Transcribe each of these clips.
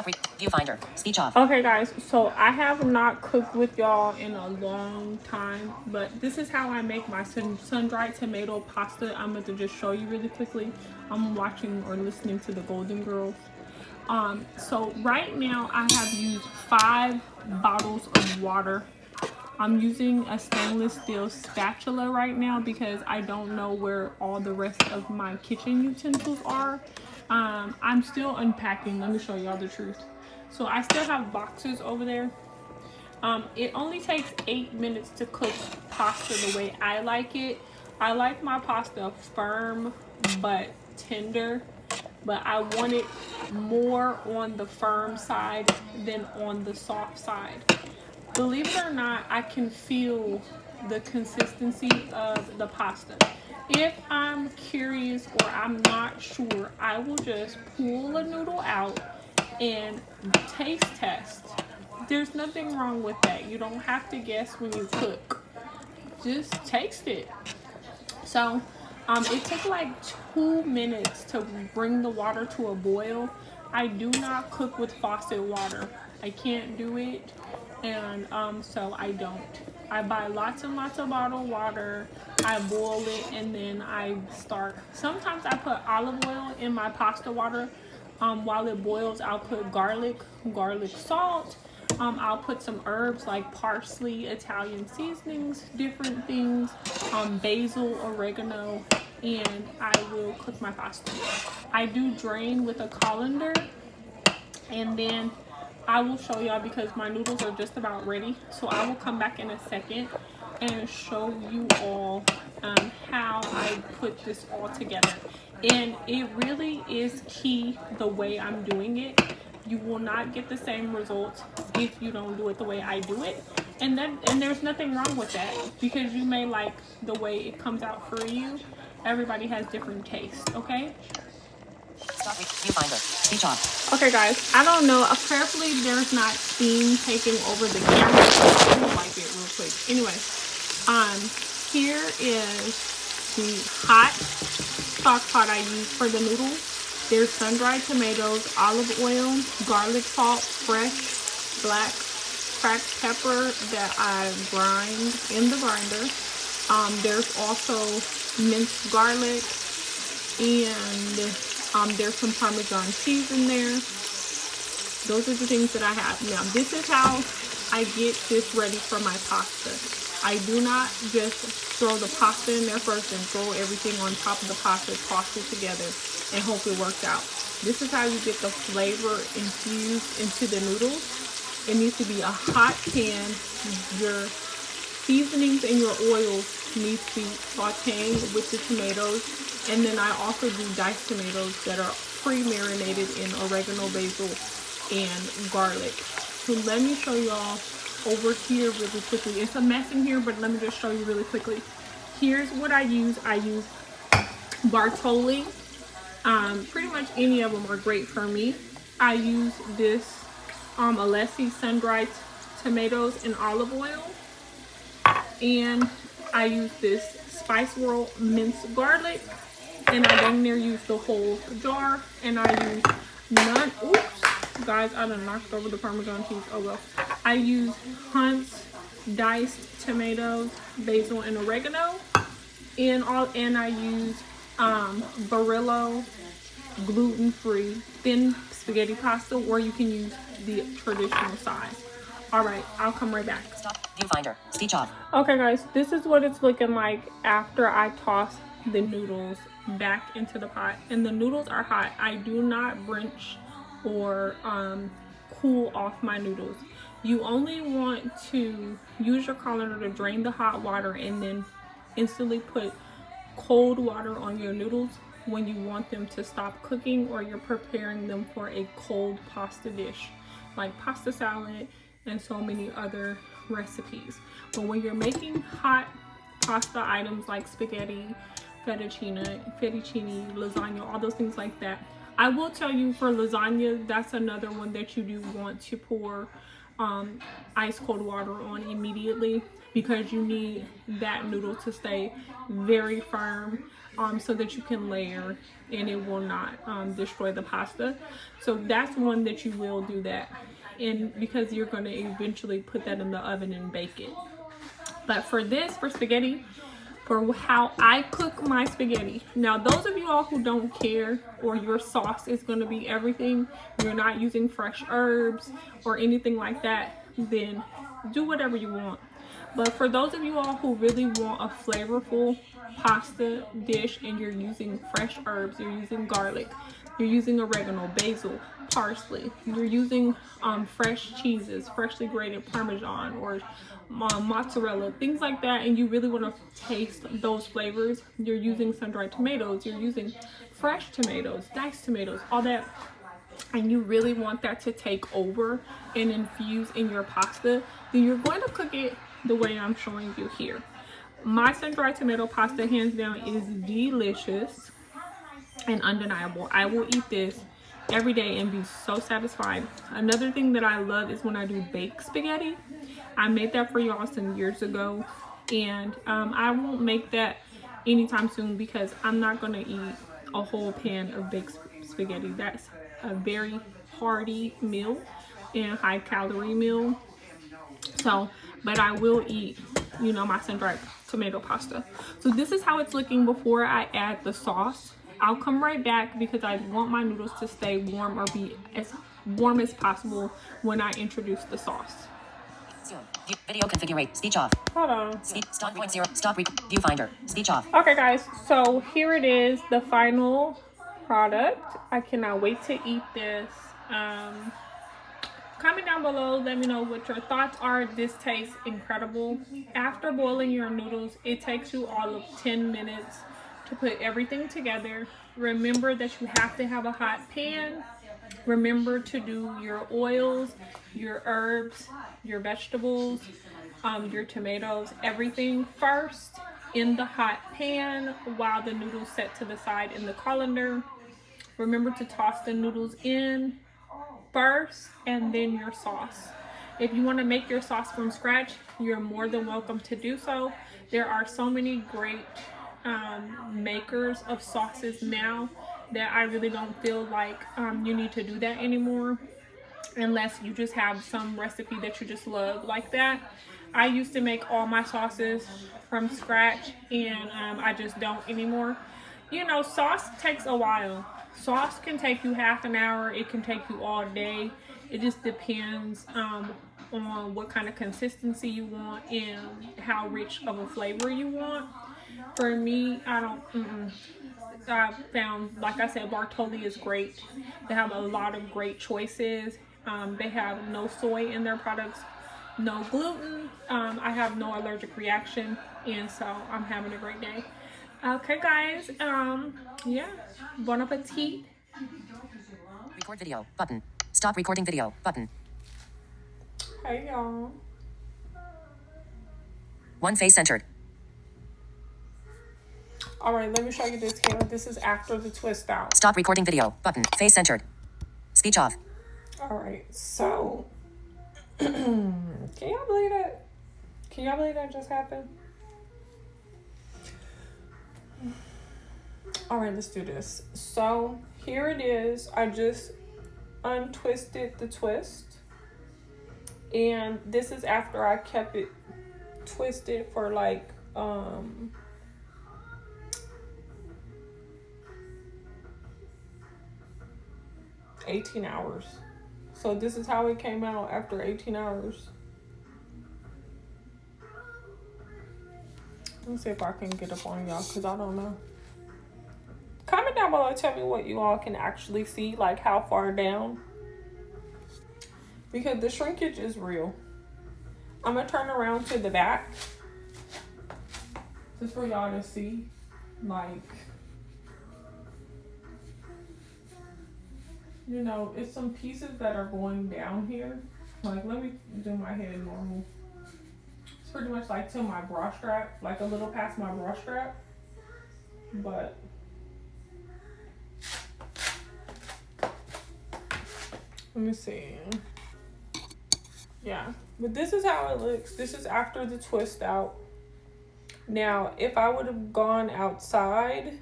Viewfinder. Speech off. Okay guys, so I have not cooked with y'all in a long time, but this is how I make my sun-dried tomato pasta. I'm going to just show you really quickly. I'm watching or listening to the Golden Girls. So right now I have used 5 bottles of water. I'm using a stainless steel spatula right now because I don't know where all the rest of my kitchen utensils are. I'm still unpacking. Let me show y'all the truth. So I still have boxes over there. It only takes 8 minutes to cook pasta the way I like it. I like my pasta firm but tender, but I want it more on the firm side than on the soft side. Believe it or not, I can feel the consistency of the pasta. If I'm curious or I'm not sure, I will just pull a noodle out and taste test. There's nothing wrong with that. You don't have to guess when you cook. Just taste it. So it took like 2 minutes to bring the water to a boil. I do not cook with faucet water. I can't do it, and so I don't. I buy lots and lots of bottled water. I boil it and then I start. Sometimes I put olive oil in my pasta water. While it boils, I'll put garlic salt. I'll put some herbs like parsley, Italian seasonings, different things, basil, oregano, and I will cook my pasta. I do drain with a colander, and then I will show y'all because my noodles are just about ready. So I will come back in a second and show you all how I put this all together. And it really is key the way I'm doing it. You will not get the same results if you don't do it the way I do it. And there's nothing wrong with that because you may like the way it comes out for you. Everybody has different tastes, okay? Viewfinder. Speech off. Okay guys, I don't know. Apparently there's not steam taking over the camera. So I'm gonna wipe it real quick. Anyway, here is the hot stock pot I use for the noodles. There's sun-dried tomatoes, olive oil, garlic salt, fresh black cracked pepper that I grind in the grinder. There's also minced garlic, and there's some Parmesan cheese in there. Those are the things that I have. Now, this is how I get this ready for my pasta. I do not just throw the pasta in there first and throw everything on top of the pasta, toss it together, and hope it works out. This is how you get the flavor infused into the noodles. It needs to be a hot pan. Your seasonings and your oils need to be sauteing with the tomatoes. And then I also do diced tomatoes that are pre-marinated in oregano, basil, and garlic. So let me show y'all over here really quickly. It's a mess in here, but let me just show you really quickly. Here's what I use. I use Bartoli. Pretty much any of them are great for me. I use this Alessi sun-dried tomatoes and olive oil. And I use this Spice World minced garlic. And I dang near use the whole jar. And I use none. Oops, guys, I done knocked over the Parmesan cheese. Oh well. I use Hunt's diced tomatoes, basil, and oregano. And I use Barilla gluten-free thin spaghetti pasta, or you can use the traditional size. All right, I'll come right back. Viewfinder. Speech off. Okay, guys, this is what it's looking like after I toss the noodles back into the pot, and the noodles are hot. I do not drench or cool off my noodles. You only want to use your colander to drain the hot water and then instantly put cold water on your noodles when you want them to stop cooking or you're preparing them for a cold pasta dish like pasta salad and so many other recipes. But when you're making hot pasta items like spaghetti, fettuccine, lasagna, all those things like that, I will tell you for lasagna, that's another one that you do want to pour ice cold water on immediately because you need that noodle to stay very firm. so that you can layer and it will not destroy the pasta. So that's one that you will do that, and because you're going to eventually put that in the oven and bake it. But for spaghetti, for how I cook my spaghetti. Now, those of you all who don't care, or your sauce is going to be everything, you're not using fresh herbs or anything like that, then do whatever you want. But for those of you all who really want a flavorful pasta dish and you're using fresh herbs, you're using garlic, you're using oregano, basil, parsley, you're using fresh cheeses, freshly grated Parmesan or mozzarella, things like that, and you really want to taste those flavors, you're using sun-dried tomatoes, you're using fresh tomatoes, diced tomatoes, all that, and you really want that to take over and infuse in your pasta, then you're going to cook it the way I'm showing you here. My sun-dried tomato pasta, hands down, is delicious and undeniable. I will eat this every day and be so satisfied. Another thing that I love is when I do baked spaghetti. I made that for y'all some years ago, and I won't make that anytime soon because I'm not gonna eat a whole pan of baked spaghetti. That's a very hearty meal and high calorie meal. So, but I will eat, you know, my sun-dried tomato pasta. So this is how it's looking before I add the sauce. I'll come right back because I want my noodles to stay warm or be as warm as possible when I introduce the sauce. Video configure. Speech off. Hold on. Stop 1.0. Stop viewfinder. Speech off. Okay, guys. So here it is, the final product. I cannot wait to eat this. Comment down below. Let me know what your thoughts are. This tastes incredible. After boiling your noodles, it takes you all of 10 minutes to put everything together. Remember that you have to have a hot pan. Remember to do your oils, your herbs, your vegetables, your tomatoes, everything first in the hot pan while the noodles set to the side in the colander. Remember to toss the noodles in first and then your sauce. If you want to make your sauce from scratch, you're more than welcome to do so. There are so many great makers of sauces now that I really don't feel like you need to do that anymore unless you just have some recipe that you just love like that. I used to make all my sauces from scratch and I just don't anymore. You know, sauce takes a while. Sauce can take you half an hour, it can take you all day. It just depends on what kind of consistency you want and how rich of a flavor you want. For me, I found, like I said, Bartoli is great. They have a lot of great choices. They have no soy in their products, no gluten. I have no allergic reaction, and so I'm having a great day. Okay, guys. Yeah. Bon appetit. Record video button. Stop recording video button. Hey, y'all. One face centered. All right, let me show you this here. This is after the twist out. Stop recording video button. Face centered. Speech off. All right, so can y'all believe that? Can y'all believe that just happened? All right, let's do this. So here it is. I just untwisted the twist, and this is after I kept it twisted for like 18 hours. So this is how it came out after 18 hours. Let me see if I can get up on y'all because I don't know. Comment down below, tell me what you all can actually see, like how far down. Because the shrinkage is real. I'm gonna turn around to the back just for y'all to see, like, you know, it's some pieces that are going down here. Like, let me do my head normal. It's pretty much like to my bra strap, like a little past my bra strap. But let me see. Yeah, but this is how it looks. This is after the twist out. Now, if I would have gone outside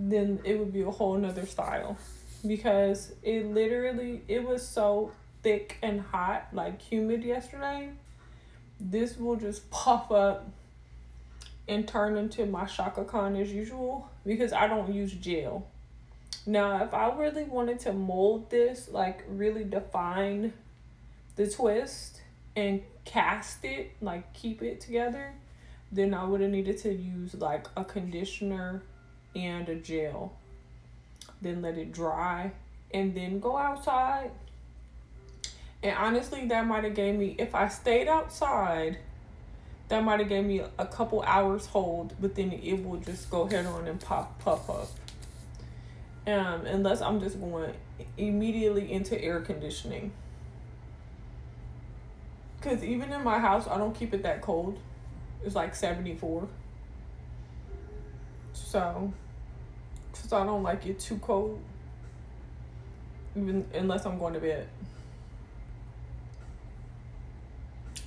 then it would be a whole nother style, because it was so thick and hot, like humid yesterday. This will just puff up and turn into my Shaka Khan as usual, because I don't use gel. Now, if I really wanted to mold this, like really define the twist and cast it, like keep it together, then I would have needed to use like a conditioner and a gel. Then let it dry and then go outside. And honestly, that might have gave me, if I stayed outside, that might have gave me a couple hours hold, but then it will just go ahead on and puff up. Unless I'm just going immediately into air conditioning. Because even in my house, I don't keep it that cold. It's like 74. So, because I don't like it too cold. Even unless I'm going to bed.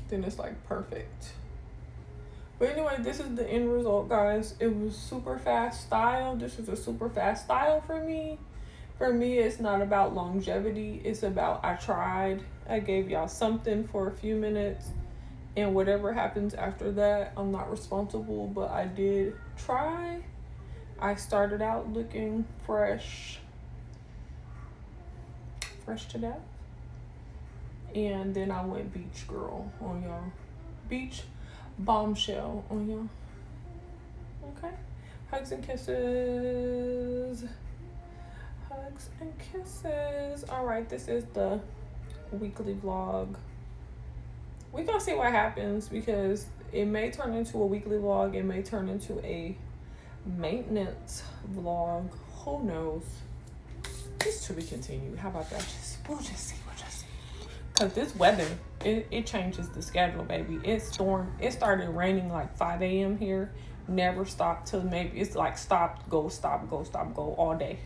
Then it's like perfect. But anyway, this is the end result, guys. It was super fast style. This is a super fast style for me. For me, it's not about longevity. It's about I tried. I gave y'all something for a few minutes. And whatever happens after that, I'm not responsible. But I did try. I started out looking fresh. Fresh to death. And then I went beach girl on y'all. Beach bombshell on y'all. Okay. Hugs and kisses. Hugs and kisses. Alright, this is the weekly vlog. We're gonna see what happens, because it may turn into a weekly vlog. It may turn into a maintenance vlog. Who knows? Just to be continued. How about that? We'll just see. Because this weather, it changes the schedule, baby. It started raining like 5 a.m. here. Never stopped till maybe, it's like stop, go, go all day.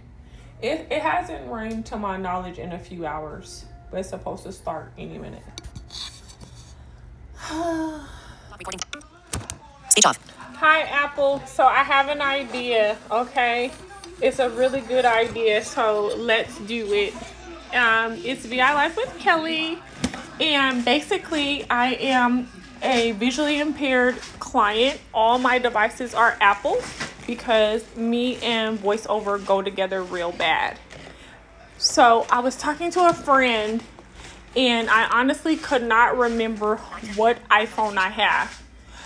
It hasn't rained to my knowledge in a few hours. But it's supposed to start any minute. Recording. Speech off. Hi, Apple. So I have an idea, okay? It's a really good idea, so let's do it. It's VI Life with Kelly, and basically I am a visually impaired client. All my devices are Apple, because me and voiceover go together real bad. So I was talking to a friend, and I honestly could not remember what iPhone I have.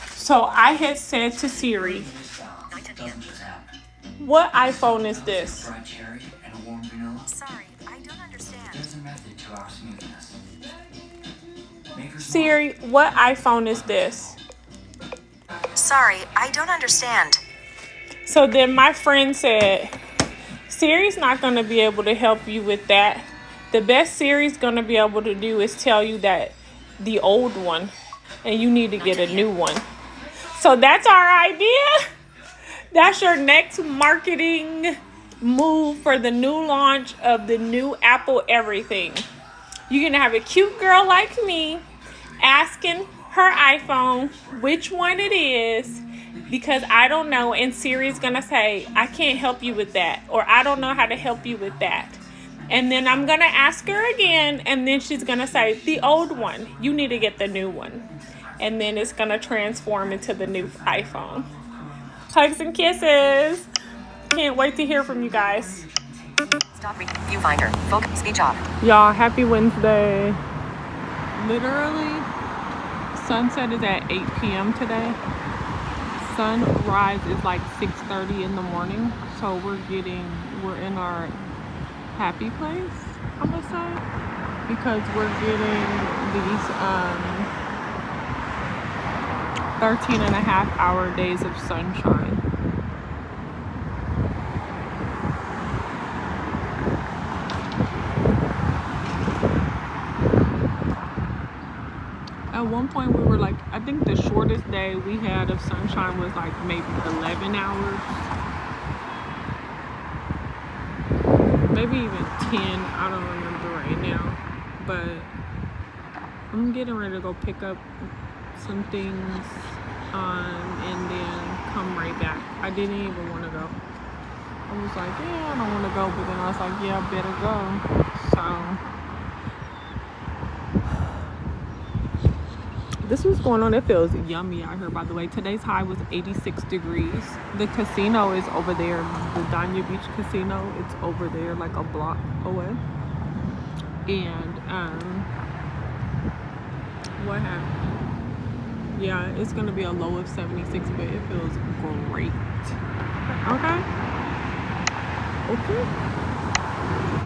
So I had said to Siri, what iPhone is this? Sorry, I don't understand. There's a method to our smoothness. Siri, what iPhone is this? Sorry, I don't understand. So then my friend said, Siri's not going to be able to help you with that. The best Siri's going to be able to do is tell you that the old one, and you need to get a new one. So that's our idea. That's your next marketing move for the new launch of the new Apple everything. You're going to have a cute girl like me asking her iPhone which one it is, because I don't know, and Siri's going to say, I can't help you with that, or I don't know how to help you with that. And then I'm going to ask her again, and then she's going to say, the old one, you need to get the new one. And then it's going to transform into the new iPhone. Hugs and kisses. Can't wait to hear from you guys. Stop viewfinder. Focus. Speech off. Y'all, happy Wednesday. Literally, sunset is at 8 p.m. today. Sunrise is like 6:30 in the morning. So we're in our happy place, I'm gonna say, because we're getting these 13.5-hour days of sunshine. At one point we were like, I think the shortest day we had of sunshine was like maybe 11 hours. Maybe even 10, I don't remember right now. But I'm getting ready to go pick up some things and then come right back. I didn't even want to go. I was like, yeah, I don't want to go, but then I was like, yeah, I better go. So this was going on. It feels yummy out here, by the way. Today's high was 86 degrees. The casino is over there. The Dania Beach Casino, it's over there like a block away. And what happened? Yeah, it's gonna be a low of 76, but it feels great. Okay.